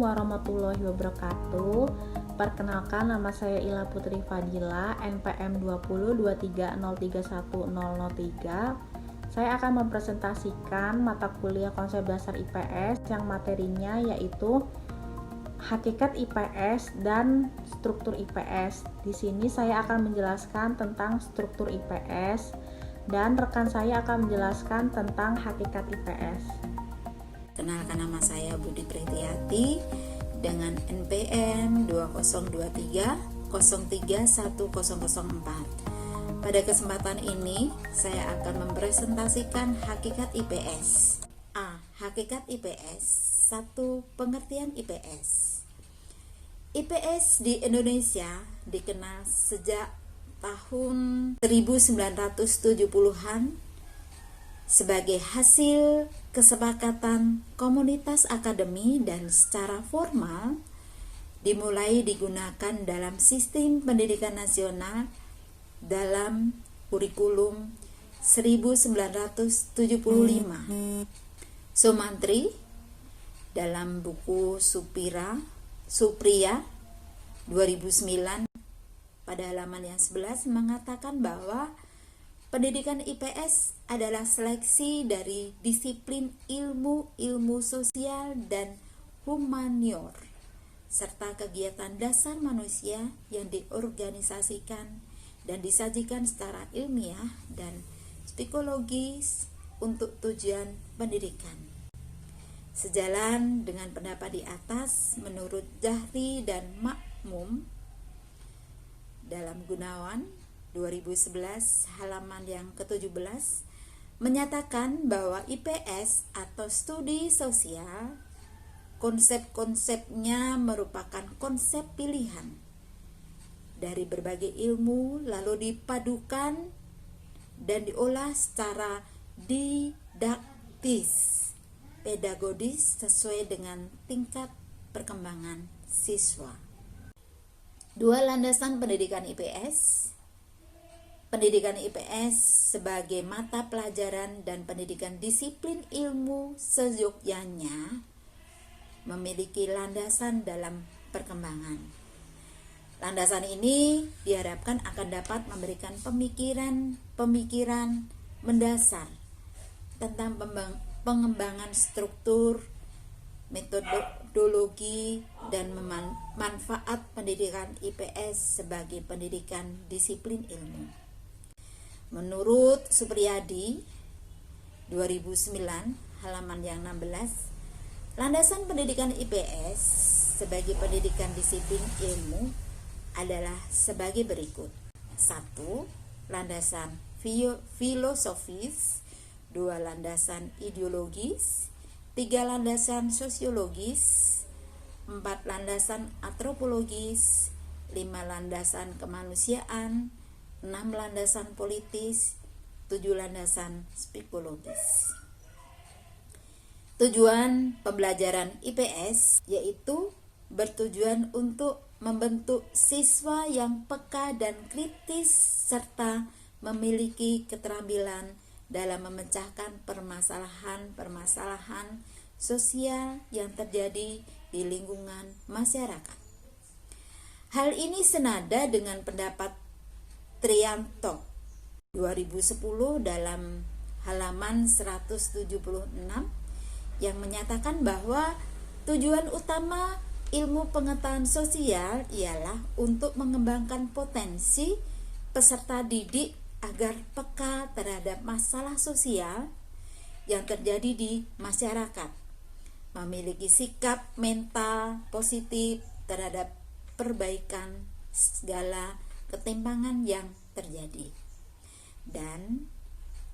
Assalamualaikum warahmatullahi wabarakatuh. Perkenalkan, nama saya Ila Putri Fadila, NPM 2023031003. Saya akan mempresentasikan mata kuliah konsep dasar IPS yang materinya yaitu hakikat IPS dan struktur IPS. Di sini saya akan menjelaskan tentang struktur IPS dan rekan saya akan menjelaskan tentang hakikat IPS. Kenalkan, nama saya Budi Prihtiati dengan NPM 2023031004. Pada kesempatan ini saya akan mempresentasikan hakikat IPS. Hakikat IPS. 1. Pengertian IPS. IPS di Indonesia dikenal sejak tahun 1970-an sebagai hasil kesepakatan komunitas akademi dan secara formal dimulai digunakan dalam sistem pendidikan nasional dalam kurikulum 1975. Sumantri dalam buku Supriya 2009 pada halaman yang 11 mengatakan bahwa pendidikan IPS adalah seleksi dari disiplin ilmu sosial dan humanior serta kegiatan dasar manusia yang diorganisasikan dan disajikan secara ilmiah dan psikologis untuk tujuan pendidikan. Sejalan dengan pendapat di atas, menurut Jahri dan Makmum dalam Gunawan 2011 halaman yang ke-17 menyatakan bahwa IPS atau studi sosial konsep-konsepnya merupakan konsep pilihan dari berbagai ilmu lalu dipadukan dan diolah secara didaktis pedagogis sesuai dengan tingkat perkembangan siswa. 2. Landasan pendidikan IPS. Pendidikan IPS sebagai mata pelajaran dan pendidikan disiplin ilmu seyogyanya memiliki landasan dalam perkembangan. Landasan ini diharapkan akan dapat memberikan pemikiran mendasar tentang pengembangan struktur, metodologi, dan manfaat pendidikan IPS sebagai pendidikan disiplin ilmu. Menurut Supriyadi 2009 halaman yang 16, landasan pendidikan IPS sebagai pendidikan disiplin ilmu adalah sebagai berikut. 1. Landasan filosofis. 2. Landasan ideologis. 3. Landasan sosiologis. 4. Landasan antropologis. 5. Landasan kemanusiaan. 6. Landasan politis. 7. Landasan psikologis. Tujuan pembelajaran IPS yaitu bertujuan untuk membentuk siswa yang peka dan kritis serta memiliki keterampilan dalam memecahkan permasalahan sosial yang terjadi di lingkungan masyarakat. Hal ini senada dengan pendapat Trianto 2010 dalam halaman 176 yang menyatakan bahwa tujuan utama ilmu pengetahuan sosial ialah untuk mengembangkan potensi peserta didik agar peka terhadap masalah sosial yang terjadi di masyarakat, memiliki sikap mental positif terhadap perbaikan segala ketimpangan yang terjadi, dan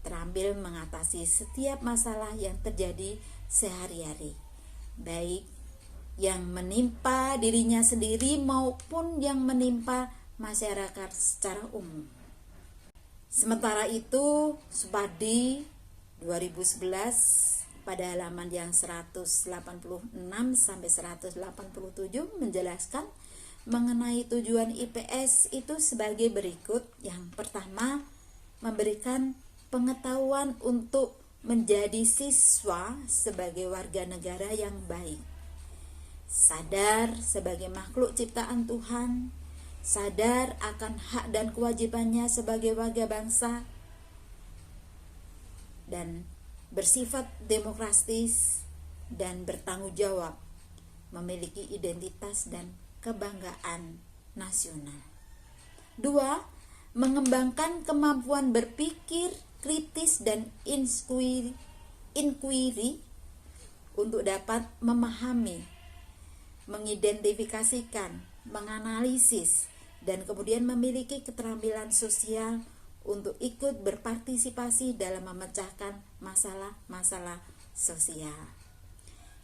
terampil mengatasi setiap masalah yang terjadi sehari-hari, baik yang menimpa dirinya sendiri maupun yang menimpa masyarakat secara umum. Sementara itu, Supardi 2011 pada halaman yang 186 sampai 187 menjelaskan mengenai tujuan IPS itu sebagai berikut. Yang pertama, memberikan pengetahuan untuk menjadi siswa sebagai warga negara yang baik. sadar sebagai makhluk ciptaan Tuhan, sadar akan hak dan kewajibannya sebagai warga bangsa, dan bersifat demokratis dan bertanggung jawab, memiliki identitas dan kebanggaan nasional. 2. Mengembangkan kemampuan berpikir kritis dan inquiry untuk dapat memahami, mengidentifikasikan, menganalisis, dan kemudian memiliki keterampilan sosial untuk ikut berpartisipasi dalam memecahkan masalah-masalah sosial.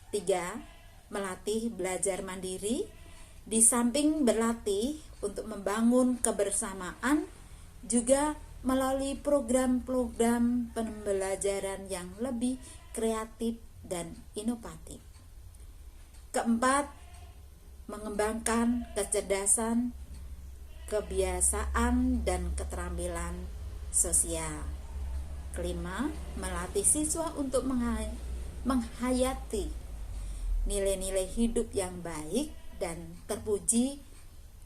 3. Melatih belajar mandiri, di samping berlatih untuk membangun kebersamaan, juga melalui program-program pembelajaran yang lebih kreatif dan inovatif. 4. Mengembangkan kecerdasan, kebiasaan, dan keterampilan sosial. 5. Melatih siswa untuk menghayati nilai-nilai hidup yang baik dan terpuji,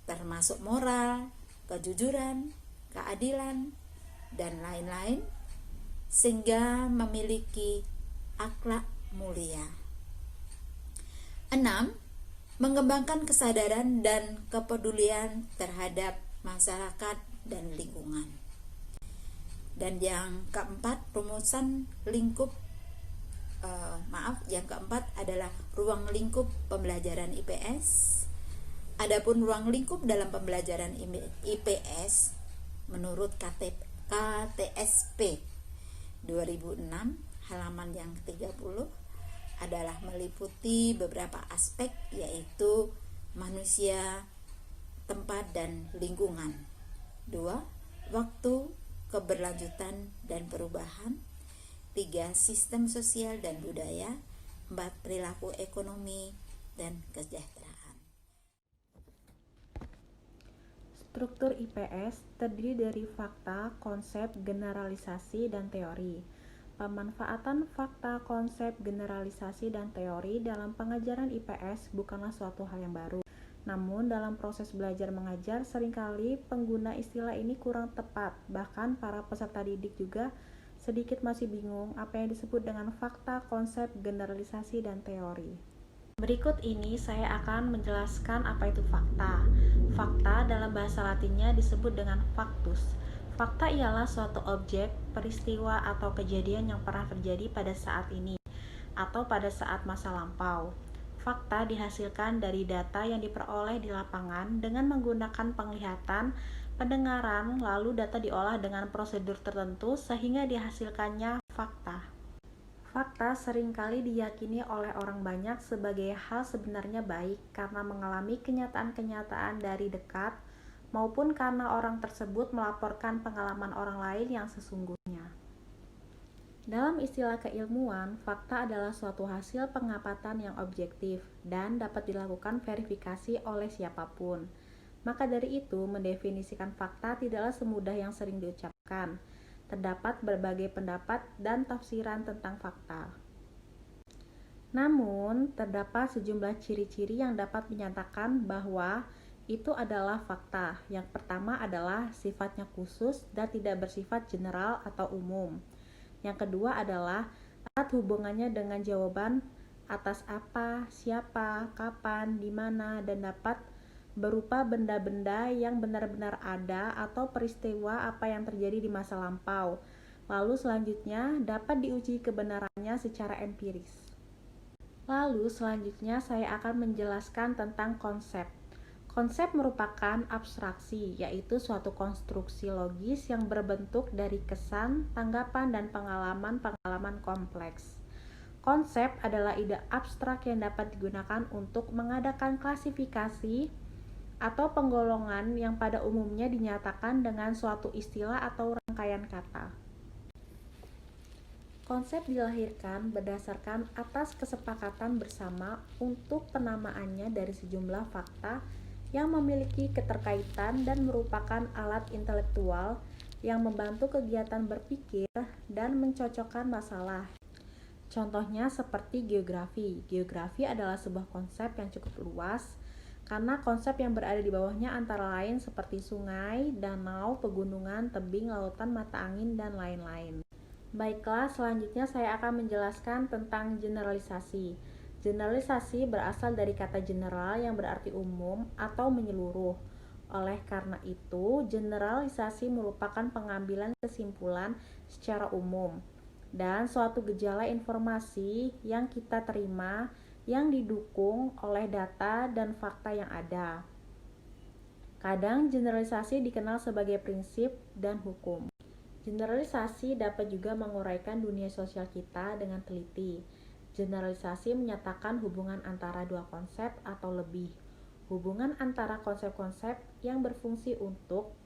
termasuk moral, kejujuran, keadilan, dan lain-lain, sehingga memiliki akhlak mulia. 6. Mengembangkan kesadaran dan kepedulian terhadap masyarakat dan lingkungan. Dan yang keempat, rumusan lingkup yang keempat adalah ruang lingkup pembelajaran IPS. Adapun ruang lingkup dalam pembelajaran IPS menurut KTSP 2006 halaman yang 30 adalah meliputi beberapa aspek, yaitu manusia, tempat, dan lingkungan. 2. Waktu, keberlanjutan, dan perubahan. 3. Sistem sosial dan budaya. 4. Perilaku ekonomi dan kesejahteraan. Struktur IPS terdiri dari fakta, konsep, generalisasi, dan teori. Pemanfaatan fakta, konsep, generalisasi, dan teori dalam pengajaran IPS bukanlah suatu hal yang baru. Namun dalam proses belajar mengajar seringkali pengguna istilah ini kurang tepat. Bahkan para peserta didik juga sedikit masih bingung apa yang disebut dengan fakta, konsep, generalisasi, dan teori. Berikut ini saya akan menjelaskan apa itu fakta. Fakta dalam bahasa Latinnya disebut dengan factus. Fakta ialah suatu objek, peristiwa, atau kejadian yang pernah terjadi pada saat ini atau pada saat masa lampau. Fakta dihasilkan dari data yang diperoleh di lapangan dengan menggunakan penglihatan, pendengaran, lalu data diolah dengan prosedur tertentu sehingga dihasilkannya fakta. Fakta seringkali diyakini oleh orang banyak sebagai hal sebenarnya baik karena mengalami kenyataan-kenyataan dari dekat maupun karena orang tersebut melaporkan pengalaman orang lain yang sesungguhnya. Dalam istilah keilmuan, fakta adalah suatu hasil pengamatan yang objektif dan dapat dilakukan verifikasi oleh siapapun. Maka dari itu, mendefinisikan fakta tidaklah semudah yang sering diucapkan. Terdapat berbagai pendapat dan tafsiran tentang fakta. Namun, terdapat sejumlah ciri-ciri yang dapat menyatakan bahwa itu adalah fakta. Yang pertama adalah sifatnya khusus dan tidak bersifat general atau umum. Yang kedua adalah erat hubungannya dengan jawaban atas apa, siapa, kapan, di mana, dan dapat berupa benda-benda yang benar-benar ada atau peristiwa apa yang terjadi di masa lampau. Lalu selanjutnya dapat diuji kebenarannya secara empiris. Lalu selanjutnya saya akan menjelaskan tentang konsep. Konsep merupakan abstraksi, yaitu suatu konstruksi logis yang berbentuk dari kesan, tanggapan, dan pengalaman-pengalaman kompleks. Konsep adalah ide abstrak yang dapat digunakan untuk mengadakan klasifikasi atau penggolongan yang pada umumnya dinyatakan dengan suatu istilah atau rangkaian kata. Konsep dilahirkan berdasarkan atas kesepakatan bersama untuk penamaannya dari sejumlah fakta yang memiliki keterkaitan dan merupakan alat intelektual yang membantu kegiatan berpikir dan mencocokkan masalah. Contohnya seperti geografi. Geografi adalah sebuah konsep yang cukup luas karena konsep yang berada di bawahnya antara lain seperti sungai, danau, pegunungan, tebing, lautan, mata angin, dan lain-lain. Baiklah, selanjutnya saya akan menjelaskan tentang generalisasi. Generalisasi berasal dari kata general yang berarti umum atau menyeluruh. Oleh karena itu, generalisasi merupakan pengambilan kesimpulan secara umum dan suatu gejala informasi yang kita terima yang didukung oleh data dan fakta yang ada. Kadang generalisasi dikenal sebagai prinsip dan hukum. Generalisasi dapat juga menguraikan dunia sosial kita dengan teliti. Generalisasi menyatakan hubungan antara dua konsep atau lebih. Hubungan antara konsep-konsep yang berfungsi untuk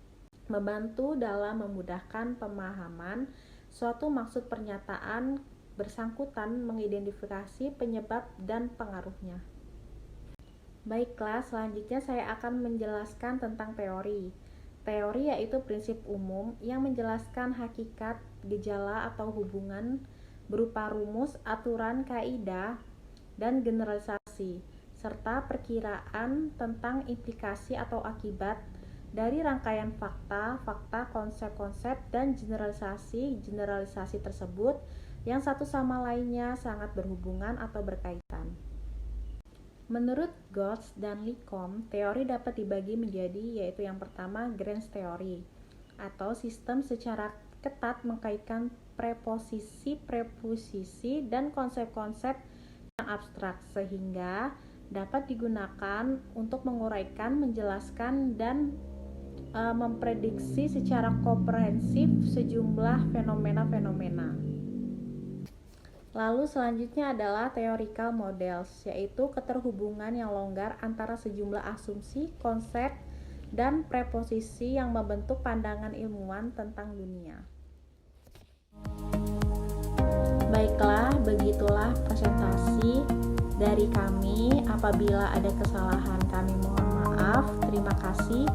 membantu dalam memudahkan pemahaman suatu maksud pernyataan bersangkutan mengidentifikasi penyebab dan pengaruhnya. Baiklah, selanjutnya saya akan menjelaskan tentang teori. Teori yaitu prinsip umum yang menjelaskan hakikat, gejala atau hubungan berupa rumus, aturan, kaidah, dan generalisasi, serta perkiraan tentang implikasi atau akibat dari rangkaian fakta, konsep-konsep, dan generalisasi tersebut yang satu sama lainnya sangat berhubungan atau berkaitan. Menurut Goltz dan Licom, teori dapat dibagi menjadi yaitu yang pertama Grand Theory atau sistem secara ketat mengkaitkan preposisi, dan konsep-konsep yang abstrak sehingga dapat digunakan untuk menguraikan, menjelaskan, dan memprediksi secara komprehensif sejumlah fenomena-fenomena. Lalu selanjutnya adalah theoretical models, yaitu keterhubungan yang longgar antara sejumlah asumsi, konsep, dan preposisi yang membentuk pandangan ilmuwan tentang dunia. Baiklah, begitulah presentasi dari kami. Apabila ada kesalahan kami mohon maaf. Terima kasih.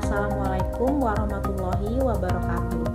Assalamualaikum warahmatullahi wabarakatuh.